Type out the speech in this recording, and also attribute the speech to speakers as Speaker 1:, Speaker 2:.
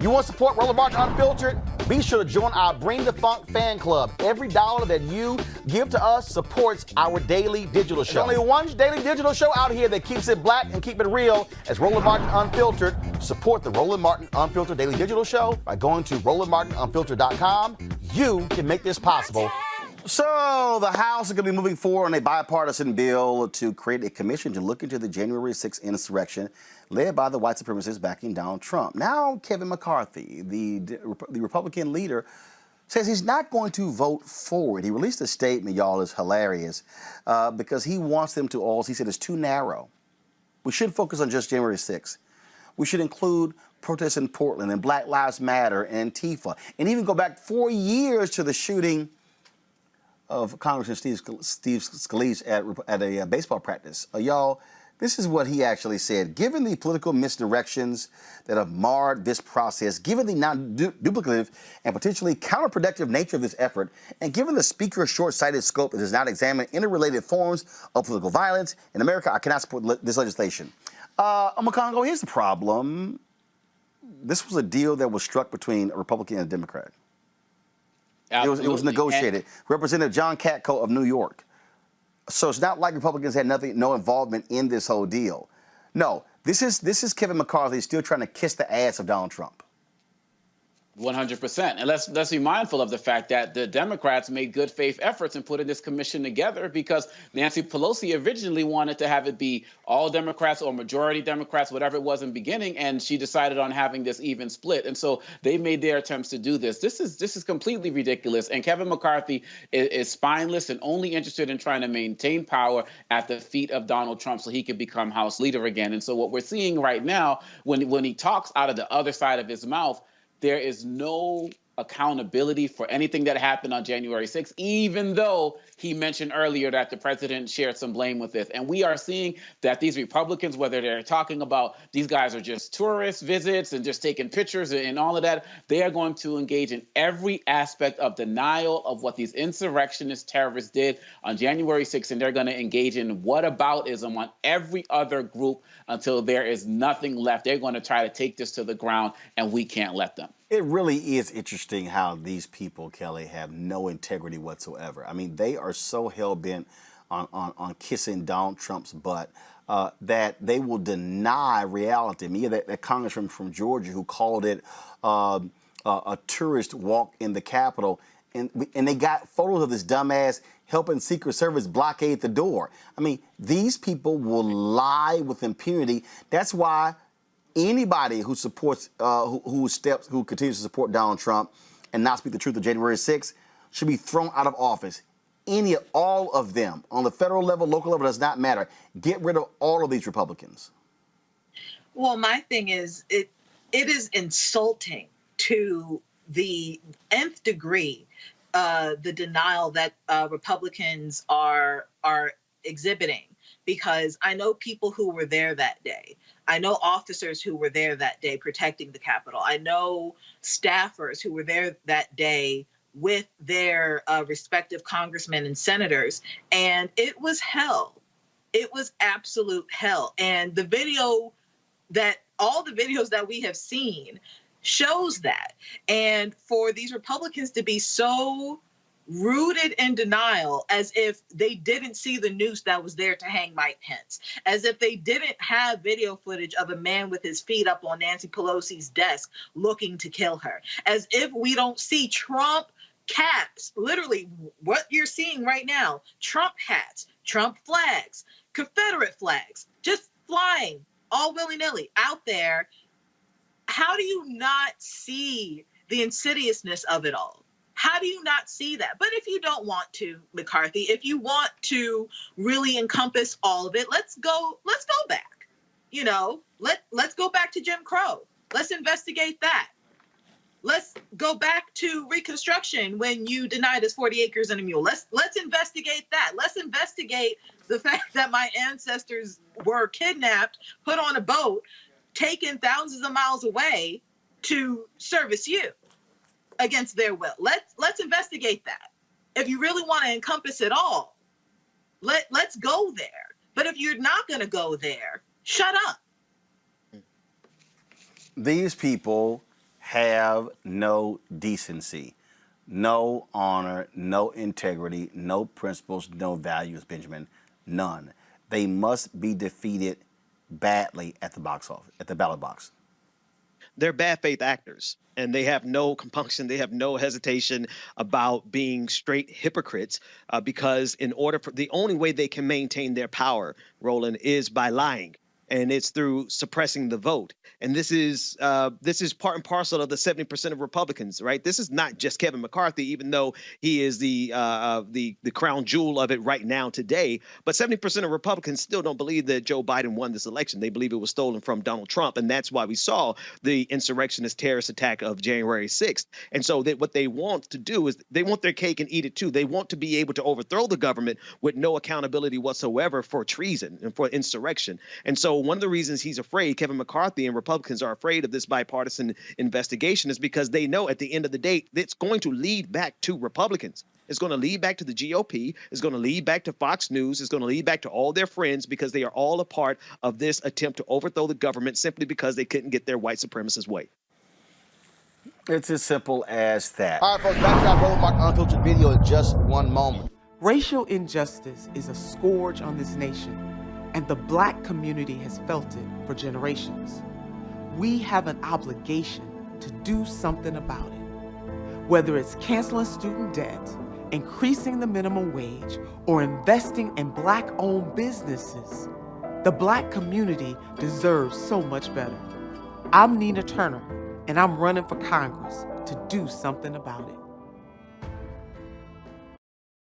Speaker 1: You want to support Roland Martin Unfiltered? Be sure to join our Bring the Funk fan club. Every dollar that you give to us supports our daily digital show. There's only one daily digital show out here that keeps it black and keep it real as Roland Martin Unfiltered. Support the Roland Martin Unfiltered daily digital show by going to RolandMartinUnfiltered.com. You can make this possible. So the House is going to be moving forward on a bipartisan bill to create a commission to look into the January 6th insurrection led by the white supremacists backing Donald Trump. Now Kevin McCarthy, the Republican leader, says he's not going to vote for it. He released a statement, y'all, is hilarious, because he wants them to all, he said, it's too narrow. We shouldn't focus on just January 6th. We should include protests in Portland and Black Lives Matter and Antifa, and even go back 4 years to the shooting of Congressman Steve Scalise at a baseball practice. Y'all, this is what he actually said. Given the political misdirections that have marred this process, given the non-duplicative and potentially counterproductive nature of this effort, and given the Speaker's short-sighted scope that does not examine interrelated forms of political violence in America, I cannot support this legislation. Omakongo, here's the problem. This was a deal that was struck between a Republican and a Democrat. It was negotiated. Representative John Katko of New York. So it's not like Republicans had no involvement in this whole deal. No, this is Kevin McCarthy still trying to kiss the ass of Donald Trump.
Speaker 2: 100%. And let's be mindful of the fact that the Democrats made good faith efforts in putting this commission together because Nancy Pelosi originally wanted to have it be all Democrats or majority Democrats, whatever it was in the beginning, and she decided on having this even split. And so they made their attempts to do this. This is completely ridiculous. And Kevin McCarthy is spineless and only interested in trying to maintain power at the feet of Donald Trump so he can become House leader again. And so what we're seeing right now, when he talks out of the other side of his mouth, there is no accountability for anything that happened on January 6th, even though he mentioned earlier that the president shared some blame with this. And we are seeing that these Republicans, whether they're talking about these guys are just tourist visits and just taking pictures and all of that, they are going to engage in every aspect of denial of what these insurrectionist terrorists did on January 6th. And they're going to engage in whataboutism on every other group until there is nothing left. They're going to try to take this to the ground, and we can't let them.
Speaker 1: It really is interesting how these people, Kelly, have no integrity whatsoever. I mean, they are so hell-bent on kissing Donald Trump's butt that they will deny reality. I mean, that congressman from Georgia who called it a tourist walk in the Capitol, and they got photos of this dumbass helping Secret Service blockade the door. I mean, these people will lie with impunity. That's why anybody who supports, who continues to support Donald Trump and not speak the truth of January 6th should be thrown out of office. All of them, on the federal level, local level, does not matter. Get rid of all of these Republicans.
Speaker 3: Well, my thing is, it is insulting to the nth degree, the denial that Republicans are exhibiting, because I know people who were there that day. I know officers who were there that day protecting the Capitol. I know staffers who were there that day with their respective congressmen and senators, and it was hell. It was absolute hell. And all the videos that we have seen shows that. And for these Republicans to be so rooted in denial, as if they didn't see the noose that was there to hang Mike Pence, as if they didn't have video footage of a man with his feet up on Nancy Pelosi's desk looking to kill her, as if we don't see Trump caps, literally what you're seeing right now, Trump hats, Trump flags, Confederate flags, just flying all willy-nilly out there. How do you not see the insidiousness of it all? How do you not see that? But if you don't want to, McCarthy, if you want to really encompass all of it, let's go back. You know, let's go back to Jim Crow. Let's investigate that. Let's go back to Reconstruction when you denied us 40 acres and a mule. Let's investigate that. Let's investigate the fact that my ancestors were kidnapped, put on a boat, taken thousands of miles away to service you against their will. Let's investigate that. If you really want to encompass it all, let's go there. But if you're not going to go there, shut up.
Speaker 1: These people have no decency, no honor, no integrity, no principles, no values, Benjamin, none. They must be defeated badly at the box office, at the ballot box.
Speaker 4: They're bad faith actors, and they have no compunction. They have no hesitation about being straight hypocrites, because the only way they can maintain their power, Roland, is by lying. And it's through suppressing the vote. And this is part and parcel of the 70% of Republicans, right? This is not just Kevin McCarthy, even though he is the crown jewel of it right now today. But 70% of Republicans still don't believe that Joe Biden won this election. They believe it was stolen from Donald Trump. And that's why we saw the insurrectionist terrorist attack of January 6th. And so what they want to do is they want their cake and eat it too. They want to be able to overthrow the government with no accountability whatsoever for treason and for insurrection. And so one of the reasons he's afraid, Kevin McCarthy and Republicans are afraid of this bipartisan investigation, is because they know at the end of the day, it's going to lead back to Republicans. It's going to lead back to the GOP. It's going to lead back to Fox News. It's going to lead back to all their friends, because they are all a part of this attempt to overthrow the government simply because they couldn't get their white supremacist way.
Speaker 1: It's as simple as that.
Speaker 5: All right, folks, back to our Roland Mark Unfiltered video in just one moment.
Speaker 6: Racial injustice is a scourge on this nation, and the Black community has felt it for generations. We have an obligation to do something about it. Whether it's canceling student debt, increasing the minimum wage, or investing in Black-owned businesses, the Black community deserves so much better. I'm Nina Turner, and I'm running for Congress to do something about it.